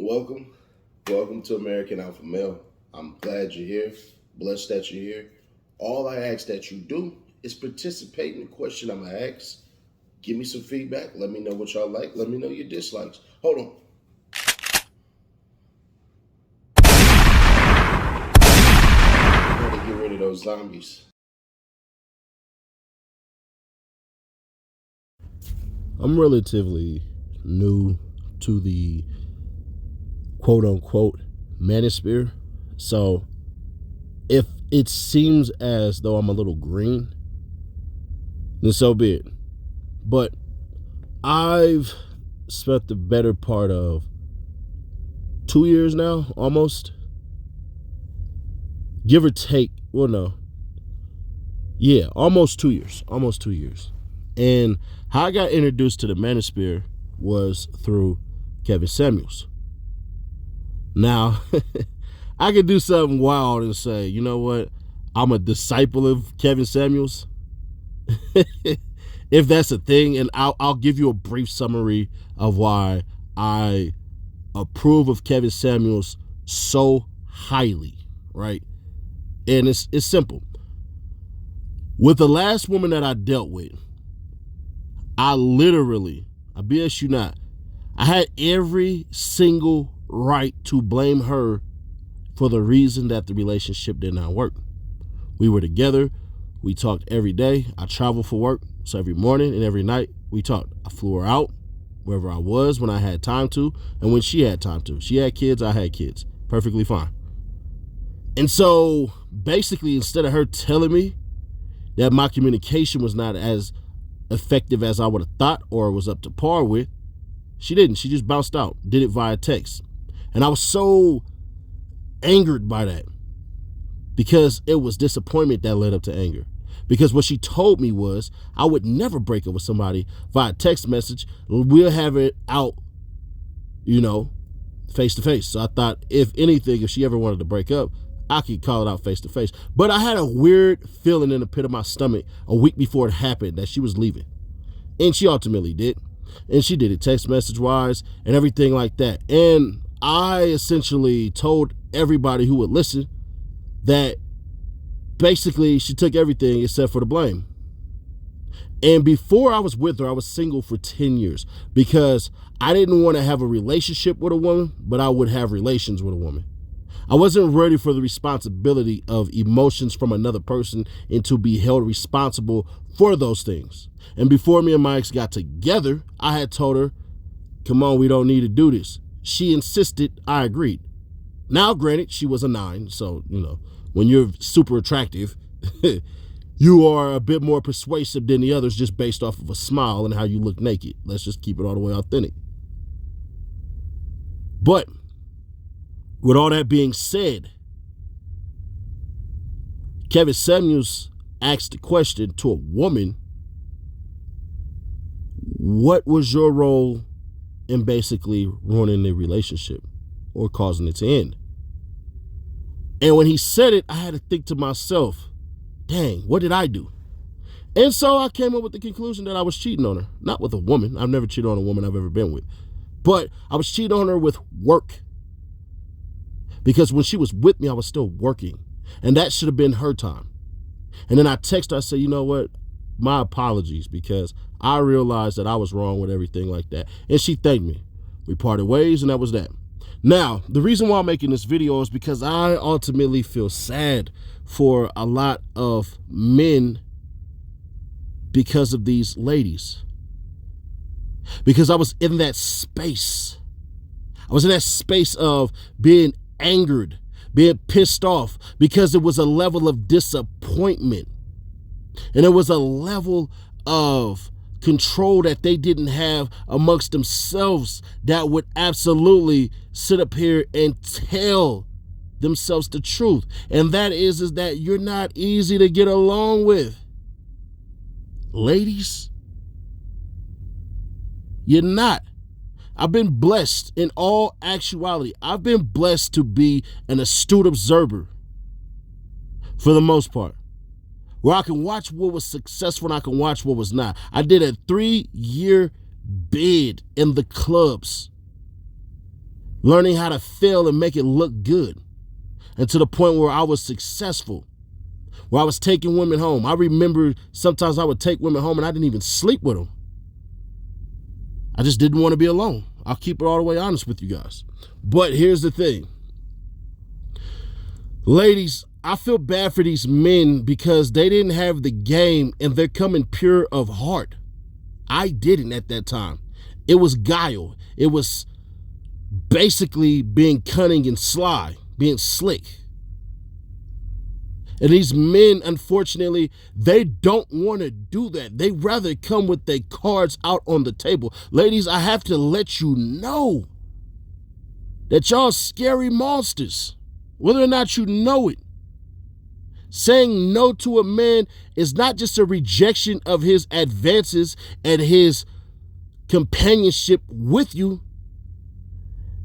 Welcome. Welcome to American Alpha Male. I'm glad you're here. Blessed that you're here. All I ask that you do is participate in the question I'm going to ask. Give me some feedback. Let me know what y'all like. Let me know your dislikes. Hold on. I got to get rid of those zombies. I'm relatively new to the quote unquote manosphere. So if it seems as though I'm a little green, then so be it. But I've spent the better part of 2 years now, almost. Give or take. Well, no. Yeah, almost 2 years. Almost 2 years. And how I got introduced to the manosphere was through Kevin Samuels. Now, I could do something wild and say, you know what? I'm a disciple of Kevin Samuels. If that's a thing, and I'll give you a brief summary of why I approve of Kevin Samuels so highly, right? And it's simple. With the last woman that I dealt with, I BS you not, I had every single right to blame her for the reason that the relationship did not work. We were together. We talked every day. I traveled for work. So every morning and every night we talked. I flew her out wherever I was when I had time to and when she had time to. She had kids. I had kids. Perfectly fine. And so basically, instead of her telling me that my communication was not as effective as I would have thought or was up to par with, she didn't. She just bounced out, did it via text. And I was so angered by that because it was disappointment that led up to anger. Because what she told me was I would never break up with somebody via text message. We'll have it out, face to face. So I thought, if anything, if she ever wanted to break up, I could call it out face to face. But I had a weird feeling in the pit of my stomach a week before it happened that she was leaving. And she ultimately did. And she did it text message wise and everything like that. And I essentially told everybody who would listen that basically she took everything except for the blame. And before I was with her, I was single for 10 years because I didn't want to have a relationship with a woman, but I would have relations with a woman. I wasn't ready for the responsibility of emotions from another person and to be held responsible for those things. And before me and my ex got together, I had told her, come on, we don't need to do this. She insisted, I agreed. Now, granted, she was a 9, so, when you're super attractive, you are a bit more persuasive than the others just based off of a smile and how you look naked. Let's just keep it all the way authentic. But with all that being said, Kevin Samuels asked the question to a woman, what was your role in basically ruining the relationship or causing it to end? And when he said it, I had to think to myself, dang, what did I do? And so I came up with the conclusion that I was cheating on her. Not with a woman. I've never cheated on a woman I've ever been with. But I was cheating on her with work. Because when she was with me, I was still working. And that should have been her time. And then I texted her, I said, you know what? My apologies, because I realized that I was wrong with everything like that. And she thanked me. We parted ways, and that was that. Now, the reason why I'm making this video is because I ultimately feel sad for a lot of men because of these ladies. Because I was in that space. I was in that space of being angered, being pissed off, because it was a level of disappointment. And it was a level of control that they didn't have amongst themselves that would absolutely sit up here and tell themselves the truth. And that is that you're not easy to get along with. Ladies, you're not. I've been blessed in all actuality. I've been blessed to be an astute observer for the most part, where I can watch what was successful and I can watch what was not. I did a 3-year bid in the clubs learning how to fail and make it look good, and to the point where I was successful, where I was taking women home. I remember sometimes I would take women home and I didn't even sleep with them. I just didn't want to be alone. I'll keep it all the way honest with you guys. But here's the thing. Ladies, I feel bad for these men because they didn't have the game and they're coming pure of heart. I didn't at that time. It was guile. It was basically being cunning and sly, being slick. And these men, unfortunately, they don't want to do that. They rather come with their cards out on the table. Ladies, I have to let you know that y'all scary monsters, whether or not you know it. Saying no to a man is not just a rejection of his advances and his companionship with you.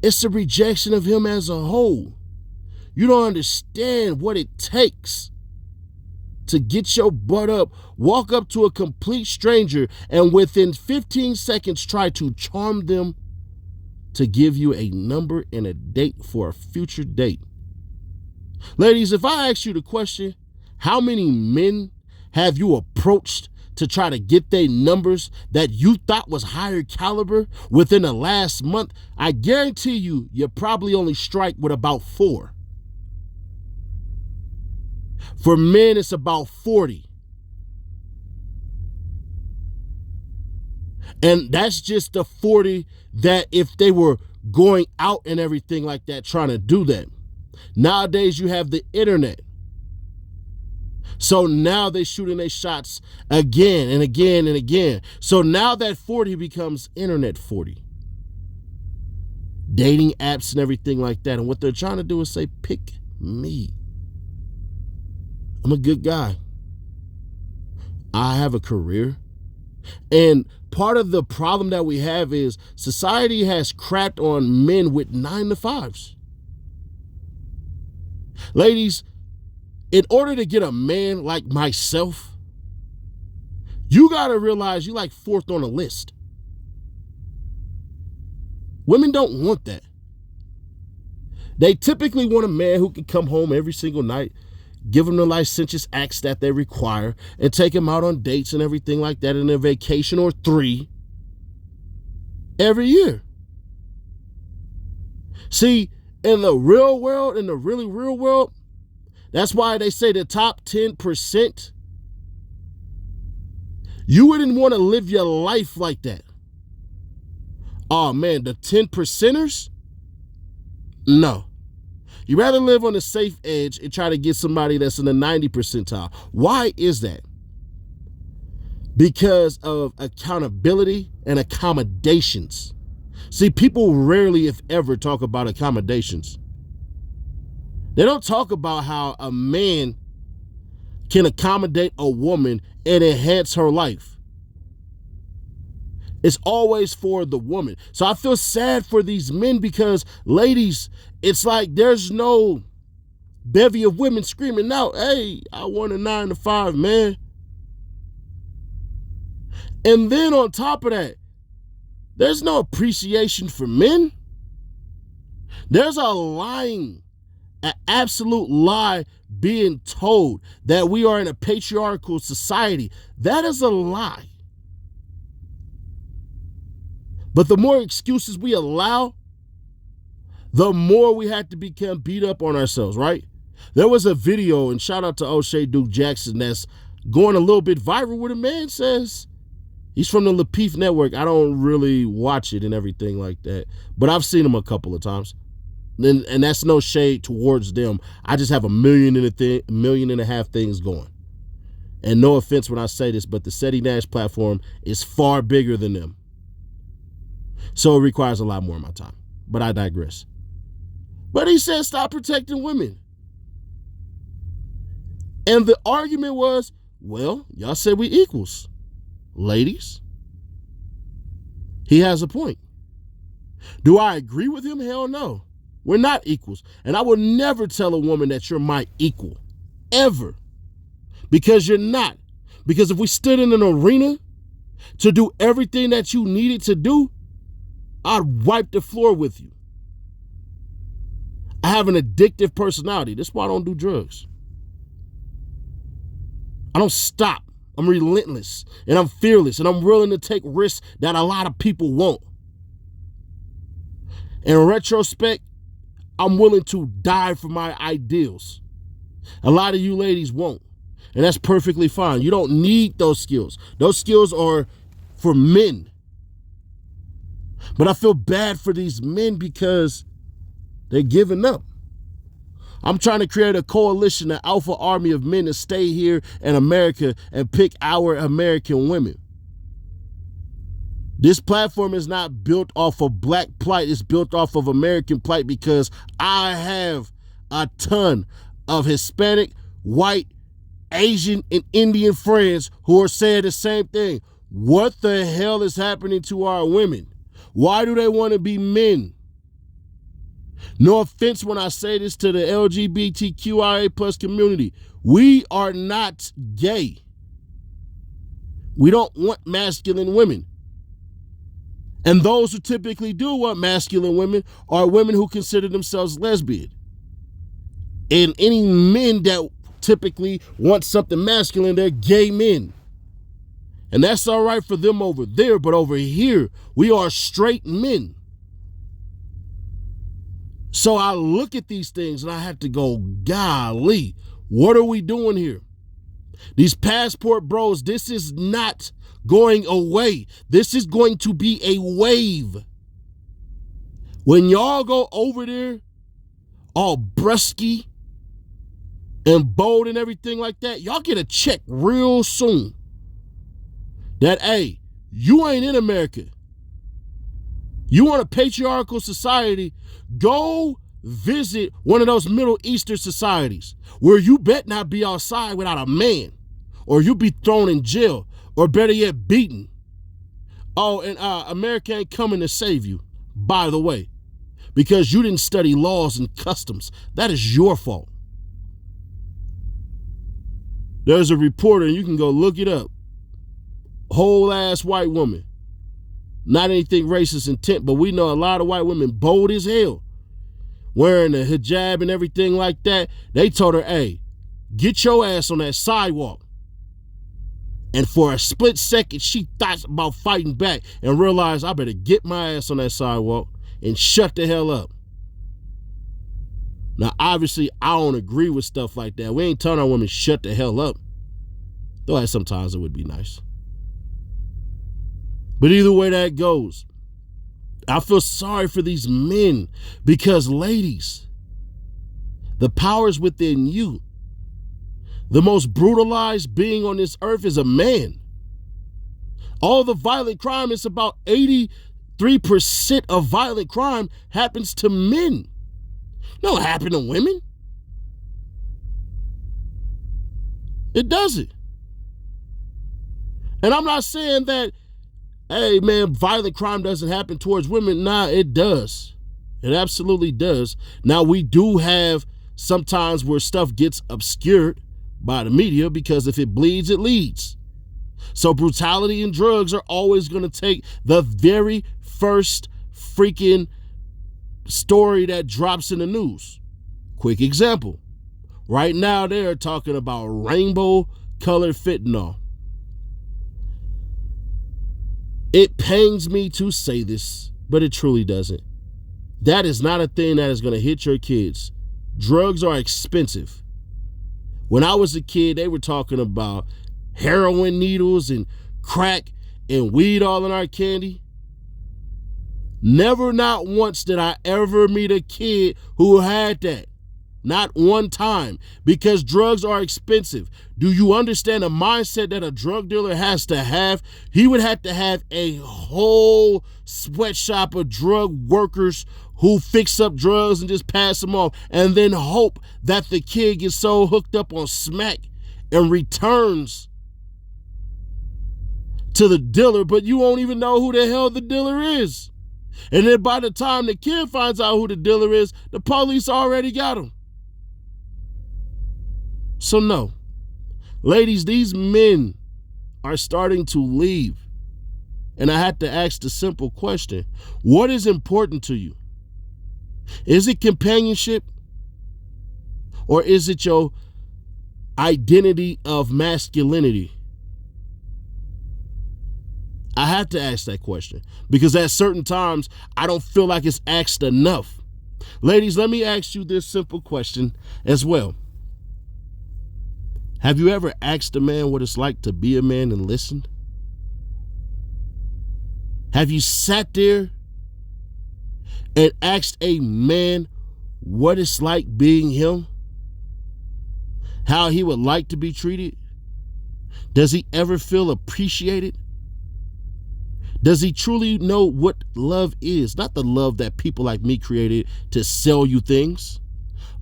It's a rejection of him as a whole. You don't understand what it takes to get your butt up, walk up to a complete stranger, and within 15 seconds try to charm them to give you a number and a date for a future date. Ladies, if I ask you the question, how many men have you approached to try to get their numbers that you thought was higher caliber within the last month? I guarantee you probably only strike with about 4. For men, it's about 40. And that's just the 40 that if they were going out and everything like that, trying to do that. Nowadays, you have the internet. So now they're shooting their shots again and again and again. So now that 40 becomes internet 40. Dating apps and everything like that. And what they're trying to do is say, pick me. I'm a good guy. I have a career. And part of the problem that we have is society has crapped on men with 9-to-5s. Ladies, in order to get a man like myself, you got to realize you like 4th on the list. Women don't want that. They typically want a man who can come home every single night, give them the licentious acts that they require, and take them out on dates and everything like that, in a vacation or 3 every year. See, in the real world, in the really real world, that's why they say the top 10%, you wouldn't want to live your life like that. Oh man, the 10%ers? No. You rather live on the safe edge and try to get somebody that's in the 90 percentile. Why is that? Because of accountability and accommodations. See, people rarely, if ever, talk about accommodations. They don't talk about how a man can accommodate a woman and enhance her life. It's always for the woman. So I feel sad for these men because, ladies, it's like there's no bevy of women screaming out, hey, I want a 9-to-5, man. And then on top of that, there's no appreciation for men. There's a lying, an absolute lie being told that we are in a patriarchal society. That is a lie. But the more excuses we allow, the more we have to become beat up on ourselves, right? There was a video, and shout out to O'Shea Duke Jackson, that's going a little bit viral, where the man says, he's from the Lapeef Network. I don't really watch it and everything like that, but I've seen him a couple of times. And that's no shade towards them. I just have a million and a half things going. And no offense when I say this, but the SETI Nash platform is far bigger than them. So it requires a lot more of my time. But I digress. But he said, stop protecting women. And the argument was, well, y'all said we equals. Ladies, he has a point. Do I agree with him? Hell no. We're not equals. And I would never tell a woman that you're my equal. Ever. Because you're not. Because if we stood in an arena to do everything that you needed to do, I'd wipe the floor with you. I have an addictive personality. That's why I don't do drugs. I don't stop. I'm relentless and I'm fearless and I'm willing to take risks that a lot of people won't. In retrospect, I'm willing to die for my ideals. A lot of you ladies won't. And that's perfectly fine. You don't need those skills. Those skills are for men. But I feel bad for these men because they're giving up. I'm trying to create a coalition, an alpha army of men to stay here in America and pick our American women. This platform is not built off of black plight. It's built off of American plight because I have a ton of Hispanic, white, Asian, and Indian friends who are saying the same thing. What the hell is happening to our women? Why do they want to be men? No offense when I say this to the LGBTQIA plus community. We are not gay. We don't want masculine women. And those who typically do want masculine women are women who consider themselves lesbian. And any men that typically want something masculine, they're gay men. And that's all right for them over there, but over here, we are straight men. So I look at these things and I have to go, golly, what are we doing here? These passport bros, this is not going away. This is going to be a wave. When y'all go over there, all brusky and bold and everything like that, y'all get a check real soon. That, hey, you ain't in America. You want a patriarchal society, go visit one of those Middle Eastern societies where you bet not be outside without a man, or you be thrown in jail, or better yet, beaten. Oh, and America ain't coming to save you, by the way, because you didn't study laws and customs. That is your fault. There's a reporter, and you can go look it up. Whole ass white woman. Not anything racist intent, but we know a lot of white women bold as hell, wearing a hijab and everything like that. They told her, hey, get your ass on that sidewalk. And for a split second, she thought about fighting back and realized, I better get my ass on that sidewalk and shut the hell up. Now, obviously, I don't agree with stuff like that. We ain't telling our women shut the hell up. Though sometimes it would be nice. But either way that goes, I feel sorry for these men because, ladies, the power's within you. The most brutalized being on this earth is a man. All the violent crime, it's about 83% of violent crime happens to men. It don't happen to women. It doesn't. And I'm not saying that, hey, man, violent crime doesn't happen towards women. Nah, it does. It absolutely does. Now, we do have sometimes where stuff gets obscured by the media because if it bleeds, it leads. So brutality and drugs are always going to take the very first freaking story that drops in the news. Quick example. Right now, they're talking about rainbow-colored fentanyl. It pains me to say this, but it truly doesn't. That is not a thing that is going to hit your kids. Drugs are expensive. When I was a kid, they were talking about heroin needles and crack and weed all in our candy. Never, not once did I ever meet a kid who had that. Not one time, because drugs are expensive. Do you understand the mindset that a drug dealer has to have? He would have to have a whole sweatshop of drug workers who fix up drugs and just pass them off, and then hope that the kid gets so hooked up on smack and returns to the dealer, but you won't even know who the hell the dealer is. And then by the time the kid finds out who the dealer is, the police already got him. So no, ladies, these men are starting to leave. And I had to ask the simple question, what is important to you? Is it companionship? Or is it your identity of masculinity? I have to ask that question because at certain times, I don't feel like it's asked enough. Ladies, let me ask you this simple question as well. Have you ever asked a man what it's like to be a man and listened? Have you sat there and asked a man what it's like being him? How he would like to be treated? Does he ever feel appreciated? Does he truly know what love is? Not the love that people like me created to sell you things,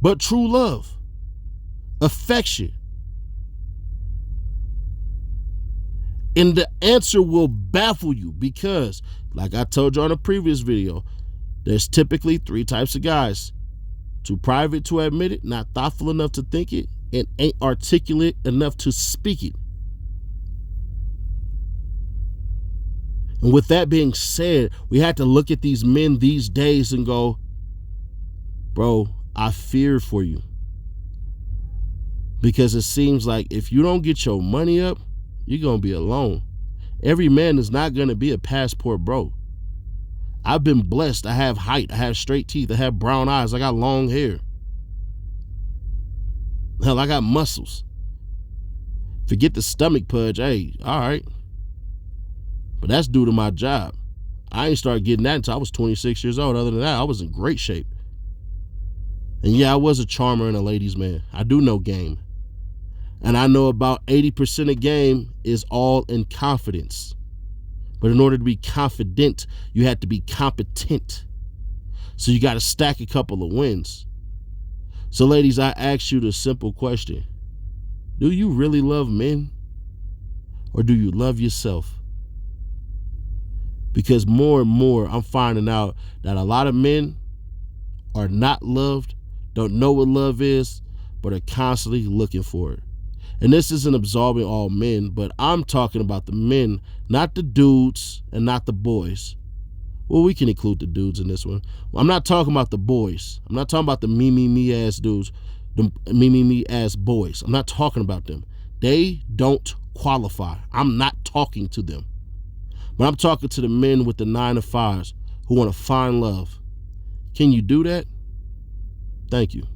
but true love, affection. And the answer will baffle you because, like I told you on a previous video, there's typically 3 types of guys. Too private to admit it, not thoughtful enough to think it, and ain't articulate enough to speak it. And with that being said, we had to look at these men these days and go, bro, I fear for you. Because it seems like if you don't get your money up, you're going to be alone. Every man is not going to be a passport bro. I've been blessed. I have height. I have straight teeth. I have brown eyes. I got long hair. Hell, I got muscles. Forget the stomach pudge. Hey, all right. But that's due to my job. I ain't started getting that until I was 26 years old. Other than that, I was in great shape. And yeah, I was a charmer and a ladies' man. I do know game. And I know about 80% of game is all in confidence. But in order to be confident, you have to be competent. So you got to stack a couple of wins. So ladies, I ask you the simple question. Do you really love men? Or do you love yourself? Because more and more, I'm finding out that a lot of men are not loved, don't know what love is, but are constantly looking for it. And this isn't absolving all men, but I'm talking about the men, not the dudes and not the boys. Well, we can include the dudes in this one. I'm not talking about the boys. I'm not talking about the me ass dudes, the me ass boys. I'm not talking about them. They don't qualify. I'm not talking to them. But I'm talking to the men with the 9 to 5s who want to find love. Can you do that? Thank you.